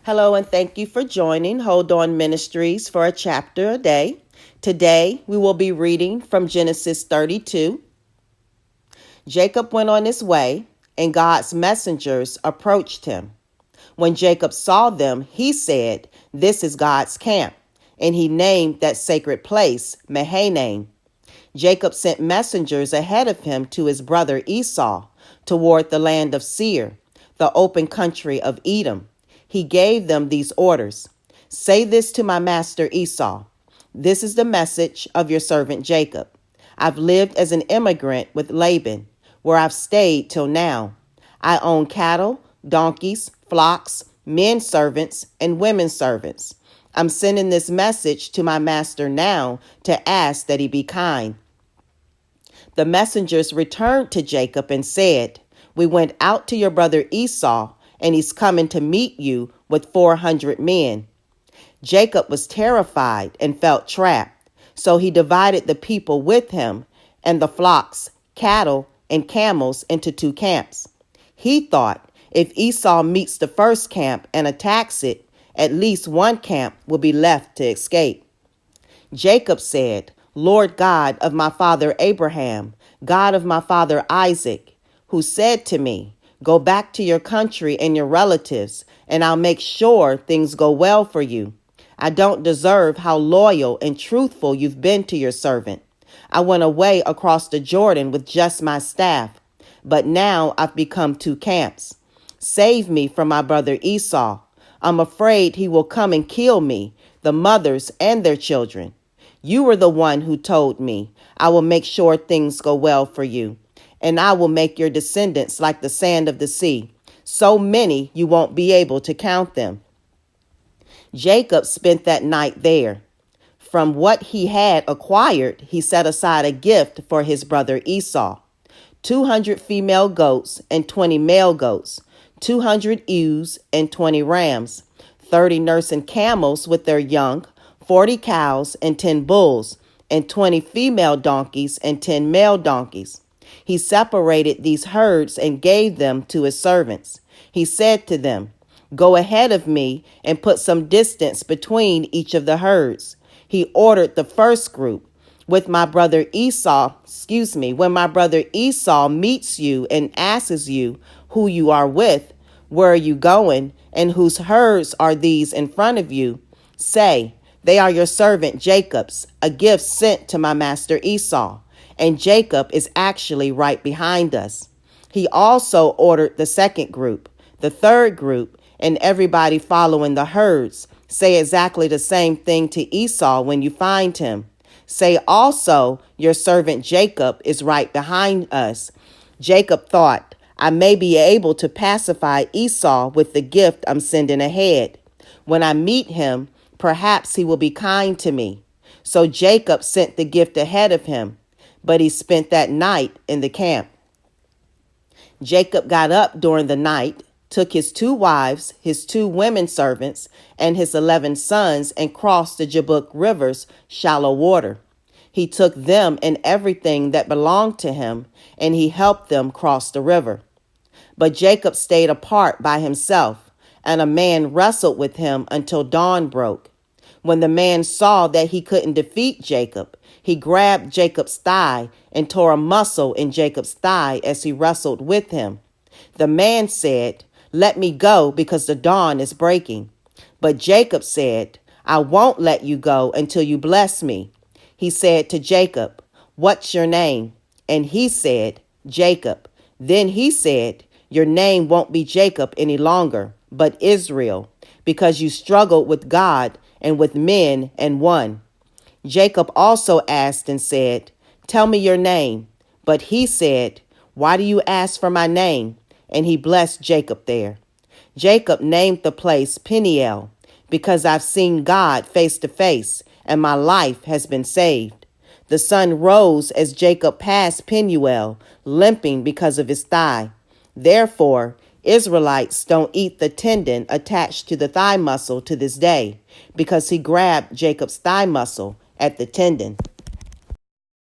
Hello, and thank you for joining Hold On Ministries for a chapter a day. Today, we will be reading from Genesis 32. Jacob went on his way, and God's messengers approached him. When Jacob saw them, he said, "This is God's camp," and he named that sacred place Mahanaim. Jacob sent messengers ahead of him to his brother Esau toward the land of Seir, the open country of Edom. He gave them these orders. "Say this to my master Esau. This is the message of your servant Jacob. I've lived as an immigrant with Laban, where I've stayed till now. I own cattle, donkeys, flocks, men servants, and women servants. I'm sending this message to my master now to ask that he be kind." The messengers returned to Jacob and said, "We went out to your brother Esau, and he's coming to meet you with 400 men. Jacob was terrified and felt trapped, so he divided the people with him and the flocks, cattle, and camels into two camps. He thought, if Esau meets the first camp and attacks it, at least one camp will be left to escape. Jacob said, "Lord God of my father Abraham, God of my father Isaac, who said to me, 'Go back to your country and your relatives, and I'll make sure things go well for you.' I don't deserve how loyal and truthful you've been to your servant. I went away across the Jordan with just my staff, but now I've become two camps. Save me from my brother Esau. I'm afraid he will come and kill me, the mothers and their children. You were the one who told me, 'I will make sure things go well for you, and I will make your descendants like the sand of the sea, so many you won't be able to count them.'" Jacob spent that night there. From what he had acquired, he set aside a gift for his brother Esau: 200 female goats and 20 male goats, 200 ewes and 20 rams, 30 nursing camels with their young, 40 cows and 10 bulls, and 20 female donkeys and 10 male donkeys. He separated these herds and gave them to his servants. He said to them, "Go ahead of me and put some distance between each of the herds." He ordered the first group, when my brother Esau meets you and asks you who you are with, where are you going, and whose herds are these in front of you, say, "They are your servant Jacob's, a gift sent to my master Esau, and Jacob is actually right behind us." He also ordered the second group, the third group, and everybody following the herds, say exactly the same thing to Esau when you find him. Say also, "Your servant Jacob is right behind us." Jacob thought, "I may be able to pacify Esau with the gift I'm sending ahead. When I meet him, perhaps he will be kind to me." So Jacob sent the gift ahead of him, but he spent that night in the camp. Jacob got up during the night, took his 2 wives, his 2 women servants, and his 11 sons, and crossed the Jabbok River's shallow water. He took them and everything that belonged to him, and he helped them cross the river. But Jacob stayed apart by himself, and a man wrestled with him until dawn broke. When the man saw that he couldn't defeat Jacob, he grabbed Jacob's thigh and tore a muscle in Jacob's thigh as he wrestled with him. The man said, "Let me go because the dawn is breaking." But Jacob said, "I won't let you go until you bless me." He said to Jacob, "What's your name?" And he said, "Jacob." Then he said, "Your name won't be Jacob any longer, but Israel, because you struggled with God and with men and won." Jacob also asked and said, "Tell me your name." But he said, "Why do you ask for my name?" And he blessed Jacob there. Jacob named the place Peniel, because I've seen God face to face, and my life has been saved. The sun rose as Jacob passed Peniel, limping because of his thigh. Therefore, Israelites don't eat the tendon attached to the thigh muscle to this day, because he grabbed Jacob's thigh muscle at the tendon.